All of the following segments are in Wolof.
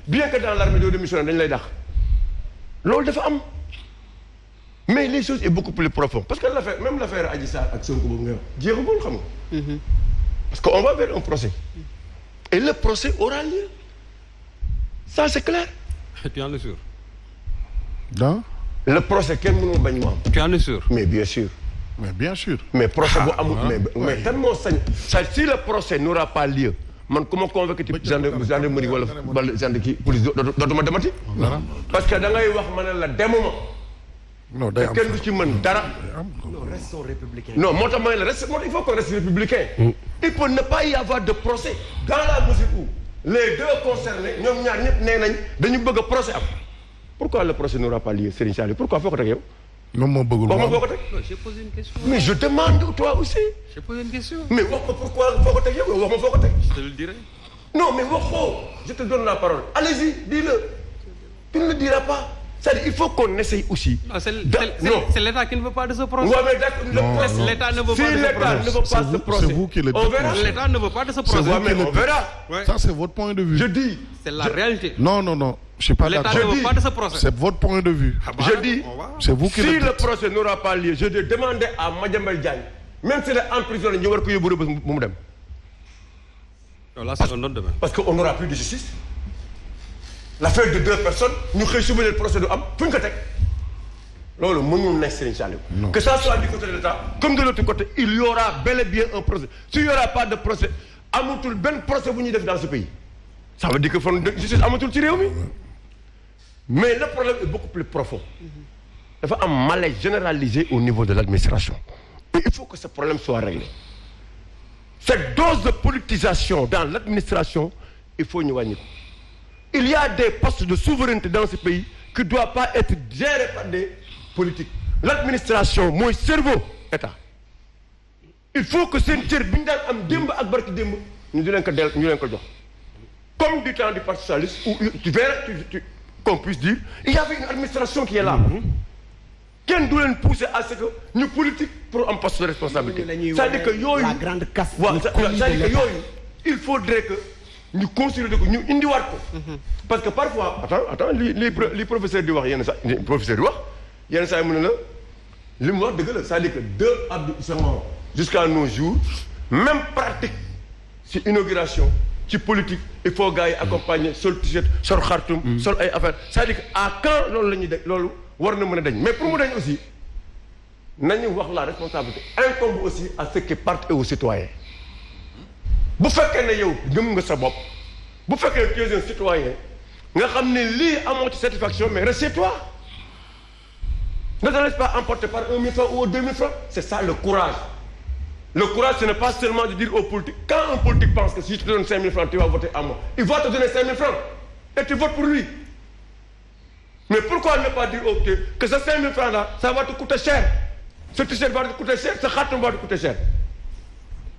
bien que dans l'armée doo démissionné dañ lay dàq loolu dafa am mais les choses est beaucoup plus profond parce que l'affaire même l'affaire Adji Sarr ak Sonko boobu nga wax jeexagul xam nga parce que on va vers un procès et le procès aura lieu ça c'est clair. Tu en es sûr? Non. Le procès kenn mënul bañ mu am. Tu en es sûr? Mais bien sûr. Mais bien sûr. Mais procès bu amul mais kan moo sañ si le procès n'aura pas lieu man ku ma convoqué ci gendarmerie wala gendarmerie kii police dootuma demati. parce que da ngay wax ma ne la demuma. non day am kenn du ci mën dara. non restons républicains. non moo tax ma ne la reste il faut qu'on reste républicain. Il peut ne pas y avoir de procès dans la mesure où les deux concernés ñoom ñaar ñëpp nee nañ dañu bëgg a procès am. Pourquoi le procès n'aura pas lieu, Serigne Saliou? Pourquoi foo ko teg yow? non moo bëggul wax ma foo ko teg. Non, j'ai posé une question. Mais je demande toi aussi. J'ai posé une question. Mais wax ma pourquoi foo ko teg yow wax ma foo ko teg. Je te le dirai. Non mais wax ko je te donne la parole allez-y dis-le. Tu ne le diras pas. C'est-à-dire il faut qu'on essaye aussi. Non, c'est l'État qui ne veut pas de ce procès. Ouais, mais d'accord, l'État ne veut pas si de ce l'État ne veut pas ce procès, c'est vous qui le dites. on verra. L'État ne veut pas de ce procès. Ouais, mais on verra. Ouais. Ça c'est votre point de vue. Je dis. C'est la réalité. Non, je suis pas L'État d'accord. ne veut pas de ce procès. C'est votre point de vue. Ah bah, Je dis. C'est vous qui le Si dites. le procès n'aura pas lieu, je vais demander à Madiambal Diagne, même s'il est emprisonné, ñu war ko yóbbu Rebeuss bu mu dem. Non, là, c'est un autre domaine. Parce qu'on n'aura plus de justice. L'affaire de deux personnes, ñu xëy suba le procès du am fu ñu ko teg. Loolu mënul nekk Serigne Saliou. Que ça soit du côté de l'État comme de l'autre côté, il y aura bel et bien un procès. S'il n'y aura pas de procès, amatul benn procès bu ñuy def dans ce pays. Ça veut dire que forme de justice amatul ci réew mi. Mais le problème est beaucoup plus profond. Dafa am malaise généralisé au niveau de l'administration. Et il faut que ce problème soit réglé. Cette dose de politisation dans l'administration, il faut ñu wàññi ko. Il y a des postes de souveraineté dans ce pays qui ne doivent pas être gérés par des politiques. L'administration mooy cerveau État. Il faut que seen cër bi ñu daan am démb ak barki démb ñu di leen ko jox. Comme du temps du Parti socialiste où tu verras qu'on puisse dire il y avait une administration qui est là. Kenn du leen pousser à ce que ñu politique pour un poste de responsabilité. C'est-à-dire que yooyu la grande casse. c'est-à-dire que yooyu il faudrait que ñu consolider ko ñu indiwaat ko. Parce que parfois attends li professeur di wax yenn saa professeur di wax yenn saa yi mu ne la li mu wax dëgg la c'est-à-dire que deux Abdou Senghor jusqu'à nos jours même pratique ci inauguration ci politique il faut gars yi accompagner sol t-shirt sol xartum sol ay affaires c'est-à-dire que à quand loolu la ñuy def loolu war na mën a dañ mais pour mu dañ aussi nañu wax la responsabilité incombe aussi à ceux qui partent et aux citoyens bu fekkee ne yow gëm nga sa bopp bu fekkee tu es un citoyen nga xam ne lii amoo ci satisfaction mais reste chez toi ne te laisse pas emporter par 1 000 francs ou 2 000 francs c'est ça le courage. Le courage ce n'est pas seulement de dire aux politiques quand un politique pense que si je te donne 5 000 francs tu vas voter à moi il va te donner 5 000 francs et tu votes pour lui mais pourquoi ne pas dire aux politiques que ce 5 000 francs là ça va te coûter cher ce t-shirt va te coûter cher ce khatam va te coûter cher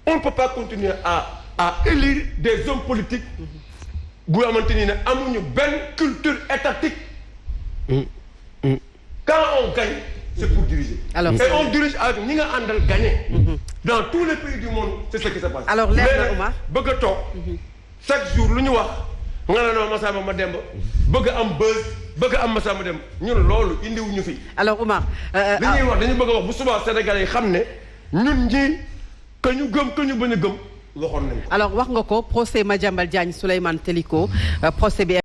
on ne peut pas continuer à élire des hommes politiques bu xamante ni ne amuñu benn culture étatique quand on gagne c'est pour diriger. Alors, et on dirige avec ñi nga àndal gagner. Dans tous les pays du monde c'est ce qui se passe. Alors leer na Oumar bëgg a toog chaque jour lu ñu wax nga ne non Massamba ma demba bëgg a am buzz bëgg a am Massamba dem ñun loolu indiwuñu fi. Alors Oumar. li ñuy wax dañu bëgg a wax bu subaa Sénégalais yi xam ne ñun ñii que ñu gëm que ñu bañ a gëm waxoon nañ ko. Alors wax nga ko procès Madiambal Diagne Souleymane Teliko procès bi.